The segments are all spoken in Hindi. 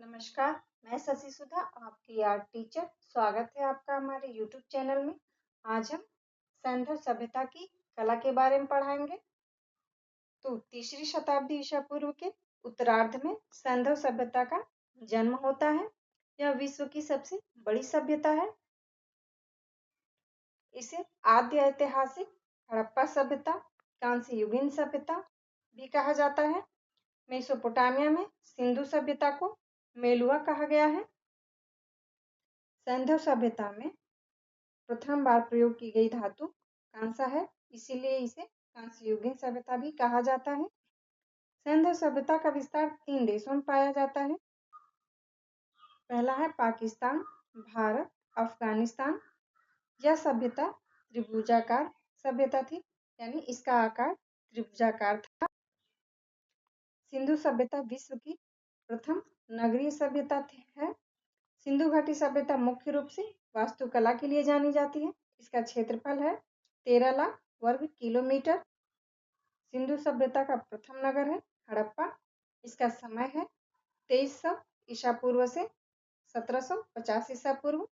नमस्कार, मैं शशि सुधा, आपकी आर्ट टीचर। स्वागत है आपका हमारे YouTube चैनल में। आज हम सिंधु सभ्यता की कला के बारे में पढ़ाएंगे। तो तीसरी शताब्दी ईसा पूर्व के उत्तरार्ध में सिंधु सभ्यता का जन्म होता है। यह विश्व की सबसे बड़ी सभ्यता है। इसे आद्य ऐतिहासिक हड़प्पा सभ्यता, कांस्य युगीन सभ्यता भी कहा जाता है। मेसोपोटामिया में सिंधु सभ्यता को मेलुआ कहा गया है। सिंधु सभ्यता में प्रथम बार प्रयोग की गई धातु कांसा है, इसीलिए इसे कांस्य युगीन सभ्यता भी कहा जाता है। सिंधु सभ्यता का विस्तार 3 देशों में पाया जाता है। पहला है पाकिस्तान, भारत, अफगानिस्तान। यह सभ्यता त्रिभुजाकार सभ्यता थी, यानी इसका आकार त्रिभुजाकार था। सिंधु सभ्यता विश्व की प्रथम नगरीय सभ्यता है। सिंधु घाटी सभ्यता मुख्य रूप से वास्तुकला के लिए जानी जाती है। इसका क्षेत्रफल है 13 लाख वर्ग किलोमीटर। सिंधु सभ्यता का प्रथम नगर है हड़प्पा। इसका समय है 2300 ईसा पूर्व से 1750 ईसा पूर्व।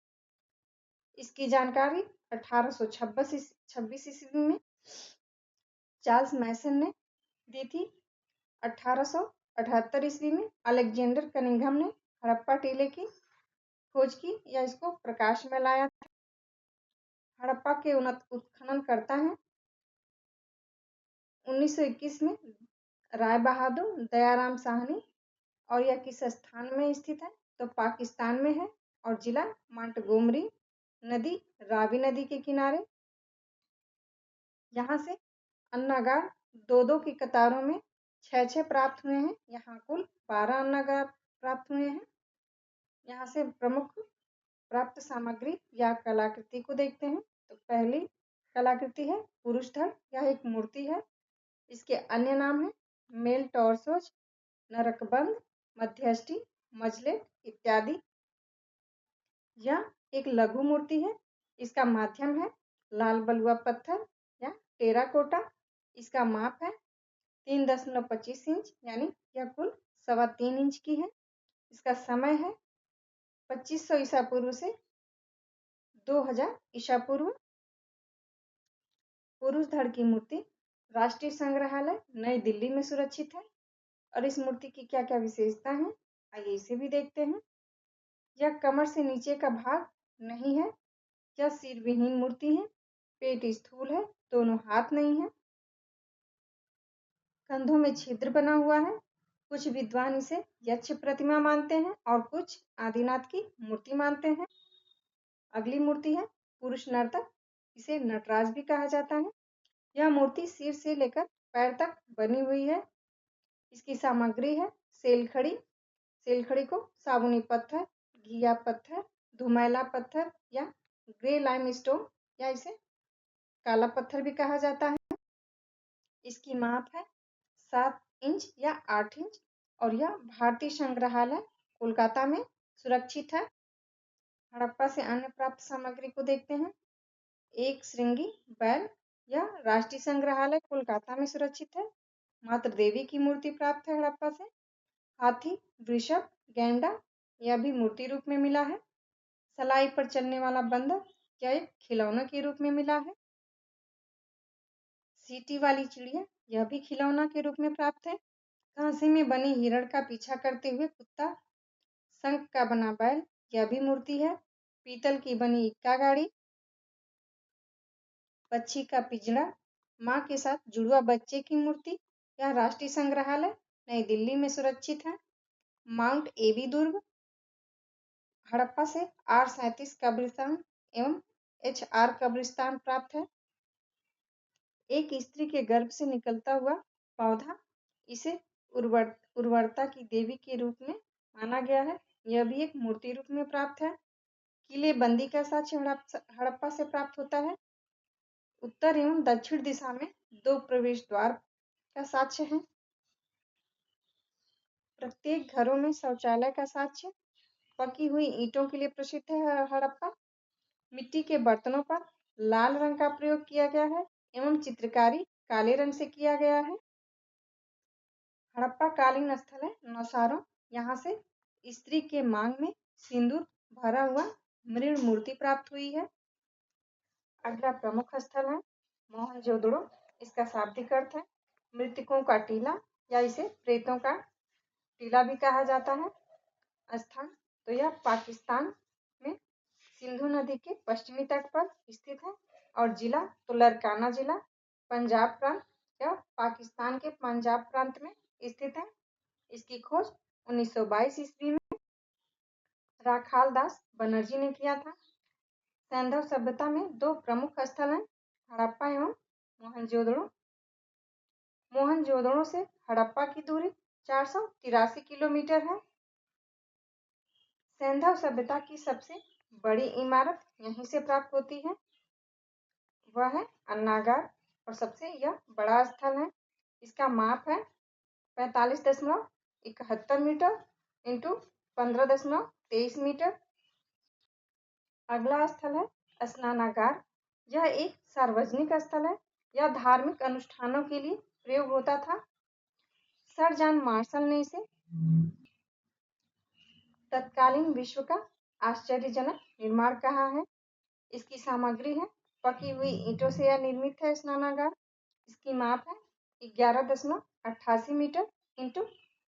इसकी जानकारी 1826 ईस्वी में चार्ल्स मैसन ने दी थी। 1878 ईस्वी में अलेक्जेंडर कनिंघम ने हड़प्पा टीले की खोज की या इसको प्रकाश में लाया था। हड़प्पा के उत्खनन करता है 1921 में राय बहादुर दयाराम साहनी। और यह किस स्थान में स्थित है? तो पाकिस्तान में है और जिला मोंटगोमरी नदी, रावी नदी के किनारे। यहाँ से अन्नागार दो की कतारों में 6 प्राप्त हुए हैं। यहाँ कुल 12 अन्नागार प्राप्त हुए हैं। यहाँ से प्रमुख प्राप्त सामग्री या कलाकृति को देखते हैं। तो पहली कलाकृति है पुरुष धड़। यह एक मूर्ति है। इसके अन्य नाम है मेल टॉर्सोज, नरकबंद, मध्यष्टि, मजले इत्यादि। यह एक लघु मूर्ति है। इसका माध्यम है लाल बलुआ पत्थर या टेराकोटा। इसका माप है 3.25 इंच, यानी यह कुल 3.25 इंच की है। इसका समय है 2500 ईसा पूर्व से 2000 ईसा पूर्व। पुरुष धड़ की मूर्ति राष्ट्रीय संग्रहालय नई दिल्ली में सुरक्षित है। और इस मूर्ति की क्या क्या विशेषता है, आइए इसे भी देखते हैं। यह कमर से नीचे का भाग नहीं है। यह सिर विहीन मूर्ति है। पेट स्थूल है, दोनों हाथ नहीं है। कंधों में छिद्र बना हुआ है। कुछ विद्वान इसे यक्ष प्रतिमा मानते हैं और कुछ आदिनाथ की मूर्ति मानते हैं। अगली मूर्ति है पुरुष नर्तक। इसे नटराज भी कहा जाता है। यह मूर्ति सिर से लेकर पैर तक बनी हुई है। इसकी सामग्री है सेलखड़ी। सेलखड़ी को साबुनी पत्थर, घिया पत्थर, धुमैला पत्थर या ग्रे लाइमस्टोन या इसे काला पत्थर भी कहा जाता है। इसकी माप है 7 इंच या 8 इंच और यह भारतीय संग्रहालय कोलकाता में सुरक्षित है। हड़प्पा से अन्य प्राप्त सामग्री को देखते हैं। एक श्रृंगी बैल यह राष्ट्रीय संग्रहालय कोलकाता में सुरक्षित है। मात्र देवी की मूर्ति प्राप्त है हड़प्पा से। हाथी, वृषभ, गैंडा यह भी मूर्ति रूप में मिला है। सलाई पर चलने वाला बंदर यह एक खिलौना के रूप में मिला है। सीटी वाली चिड़िया यह भी खिलौना के रूप में प्राप्त है। कांसे में बनी हिरण का पीछा करते हुए कुत्ता, शंख का बना बैल यह भी मूर्ति है। पीतल की बनी इक्का गाड़ी, पक्षी का पिंजड़ा, मां के साथ जुड़वा बच्चे की मूर्ति यह राष्ट्रीय संग्रहालय नई दिल्ली में सुरक्षित है। माउंट एबी दुर्ग हड़प्पा से R37 कब्रिस्तान एवं HR कब्रिस्तान प्राप्त है। एक स्त्री के गर्भ से निकलता हुआ पौधा, इसे उर्वरता की देवी के रूप में माना गया है। यह भी एक मूर्ति रूप में प्राप्त है। किले बंदी का साक्ष्य हड़प्पा से प्राप्त होता है। उत्तर एवं दक्षिण दिशा में 2 प्रवेश द्वार का साक्ष्य है। प्रत्येक घरों में शौचालय का साक्ष्य। पकी हुई ईंटों के लिए प्रसिद्ध है हड़प्पा। मिट्टी के बर्तनों पर लाल रंग का प्रयोग किया गया है एवं चित्रकारी काले रंग से किया गया है। हड़प्पा कालीन स्थल है नौसारो। यहाँ से स्त्री के मांग में सिंदूर भरा हुआ मृण मूर्ति प्राप्त हुई है। अगला प्रमुख स्थल है मोहनजोदड़ो। इसका शाब्दिक अर्थ है मृतकों का टीला या इसे प्रेतों का टीला भी कहा जाता है। स्थान तो यह पाकिस्तान में सिंधु नदी के पश्चिमी तट पर स्थित है और जिला तो लरकाना जिला पंजाब प्रांत या पाकिस्तान के पंजाब प्रांत में स्थित है। इसकी खोज 1922 ईस्वी में राखाल दास बनर्जी ने किया था। सैंधव सभ्यता में दो प्रमुख स्थल हैं हड़प्पा एवं मोहनजोदड़ो। मोहनजोदड़ो से हड़प्पा की दूरी 483 किलोमीटर है। सैंधव सभ्यता की सबसे बड़ी इमारत यहीं से प्राप्त होती है, वह है अन्नागार और सबसे यह बड़ा स्थल है। इसका माप है 45.71 मीटर इंटू 15.23 मीटर। अगला स्थल है स्नानागार। यह एक सार्वजनिक स्थल है। यह धार्मिक अनुष्ठानों के लिए प्रयोग होता था। सर जॉन मार्शल ने इसे तत्कालीन विश्व का आश्चर्यजनक निर्माण कहा है। इसकी सामग्री है पकी हुई ईंटों से यह निर्मित है स्नानागार। इसकी माप है 11.88 metre into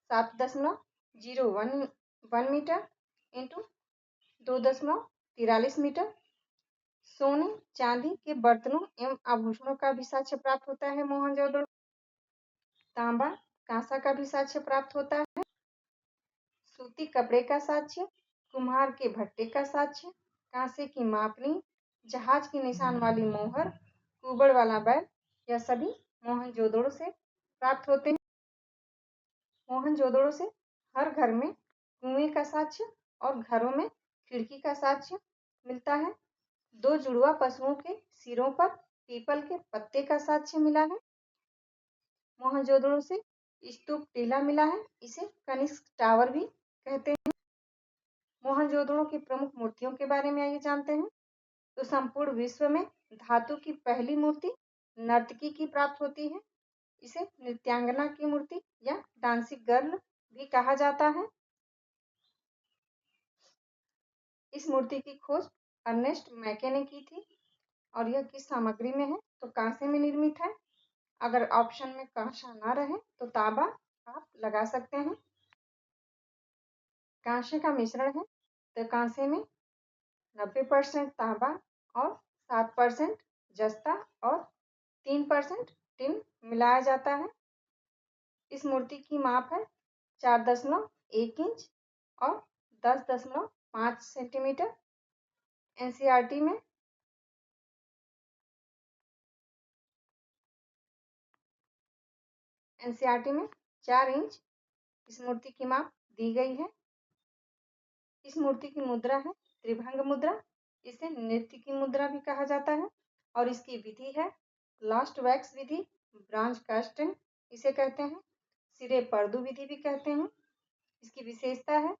7.01 metre into 2.43 metre. सोने चांदी के बर्तनों एवं आभूषणों का भी साक्ष्य प्राप्त होता है मोहनजोदड़ो। तांबा कांसा का भी साक्ष्य प्राप्त होता है। सूती कपड़े का साक्ष्य, कुम्हार के भट्टे का साक्ष्य, कांसे की मापनी, जहाज की निशान वाली मोहर, कुबड़ वाला बैल, यह सभी मोहनजोदड़ो से प्राप्त होते हैं। मोहनजोदड़ो से हर घर में कुएं का साक्ष्य और घरों में खिड़की का साक्ष्य मिलता है। दो जुड़वा पशुओं के सिरों पर पीपल के पत्ते का साक्ष्य मिला है। मोहनजोदड़ो से स्तूप टीला मिला है, इसे कनिष्क टावर भी कहते हैं। मोहनजोदड़ो की प्रमुख मूर्तियों के बारे में आइए जानते हैं। तो संपूर्ण विश्व में धातु की पहली मूर्ति नर्तकी की प्राप्त होती है। इसे नृत्यांगना की मूर्ति या डांसिंग गर्ल भी कहा जाता है। इस मूर्ति की खोज अर्नेस्ट मैके ने की थी और यह किस सामग्री में है तो कांसे में निर्मित है। अगर ऑप्शन में कांसा ना रहे तो तांबा आप लगा सकते हैं। कांसे का मिश्रण है तो कांसे में 90% तांबा और 7% जस्ता और 3% टिन मिलाया जाता है। इस मूर्ति की माप है 4.1 इंच और 10.5 सेंटीमीटर। एनसीईआरटी में एनसीईआरटी में 4 इंच इस मूर्ति की माप दी गई है। इस मूर्ति की मुद्रा है त्रिभंग मुद्रा। इसे नृत्य की मुद्रा भी कहा जाता है और इसकी विधि है लास्ट वैक्स विधि, ब्रांज कास्टिंग इसे कहते हैं, सिरे पर्दू विधि भी कहते हैं। इसकी विशेषता है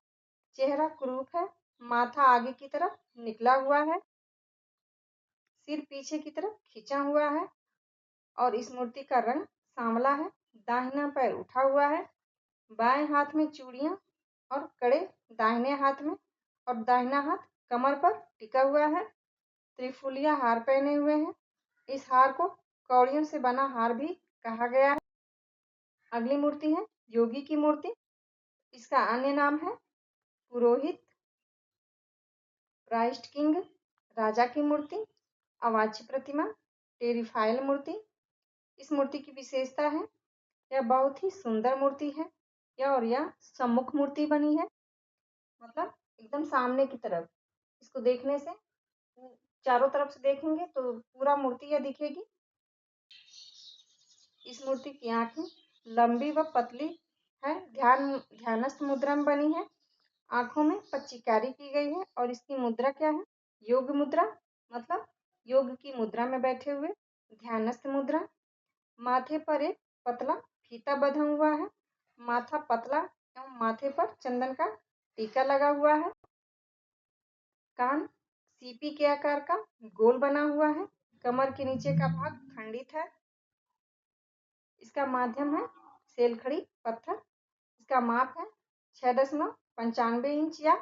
चेहरा कुरूप है, माथा आगे की तरफ निकला हुआ है, सिर पीछे की तरफ खींचा हुआ है और इस मूर्ति का रंग सांवला है। दाहिना पैर उठा हुआ है, बाएं हाथ में चूड़ियां और कड़े दाहिने हाथ में और दाहिना हाथ कमर पर टिका हुआ है। त्रिफुलिया हार पहने हुए हैं। इस हार को कौड़ियों से बना हार भी कहा गया है। अगली मूर्ति है योगी की मूर्ति। इसका अन्य नाम है पुरोहित, क्राइस्ट किंग, राजा की मूर्ति, अवाच्य प्रतिमा, टेरिफाइल मूर्ति। इस मूर्ति की विशेषता है यह बहुत ही सुंदर मूर्ति है। यह सम्मुख मूर्ति बनी है, मतलब एकदम सामने की तरफ। इसको देखने से चारों तरफ से देखेंगे तो पूरा मूर्ति यह दिखेगी। इस मूर्ति की आंखें लंबी व पतली है, ध्यानस्थ मुद्रा में बनी है। आंखों में पच्चीकारी की गई है और इसकी मुद्रा क्या है योग मुद्रा, मतलब योग की मुद्रा में बैठे हुए ध्यानस्थ मुद्रा। माथे पर एक पतला फीता बंधा हुआ है। माथा पतला एवं माथे पर चंदन का टीका लगा हुआ है। कान सीपी के आकार का गोल बना हुआ है। कमर के नीचे का भाग खंडित है। इसका माध्यम है सेलखड़ी पत्थर। इसका माप है 6.9 95 इंच या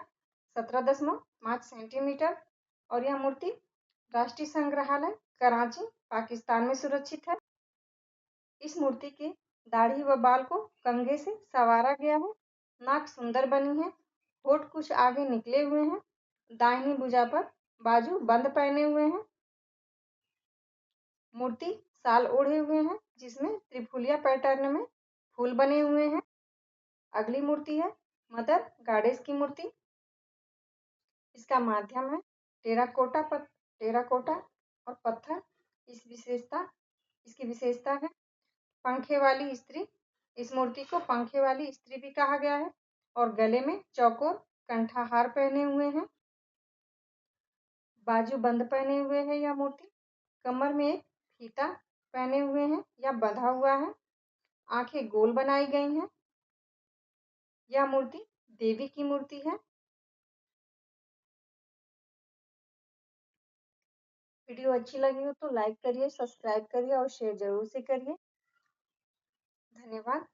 17.5 सेंटीमीटर और यह मूर्ति राष्ट्रीय संग्रहालय कराची पाकिस्तान में सुरक्षित है। इस मूर्ति की दाढ़ी व बाल को कंघे से संवारा गया है। नाक सुंदर बनी है, होठ कुछ आगे निकले हुए हैं, दाहिनी भुजा पर बाजू बंद पहने हुए हैं। मूर्ति शाल ओढ़े हुए हैं जिसमें त्रिफुलिया पैटर्न में फूल बने हुए हैं। अगली मूर्ति है मदर गॉडेस की मूर्ति। इसका माध्यम है टेराकोटा और पत्थर। इसकी विशेषता है पंखे वाली स्त्री। इस मूर्ति को पंखे वाली स्त्री भी कहा गया है और गले में चौकोर कंठाहार पहने हुए हैं, बाजू बंद पहने हुए है। यह मूर्ति कमर में एक फीता पहने हुए हैं या बंधा हुआ है, आंखें गोल बनाई गई हैं। यह मूर्ति देवी की मूर्ति है। वीडियो अच्छी लगी हो तो लाइक करिए, सब्सक्राइब करिए और शेयर जरूर से करिए। धन्यवाद।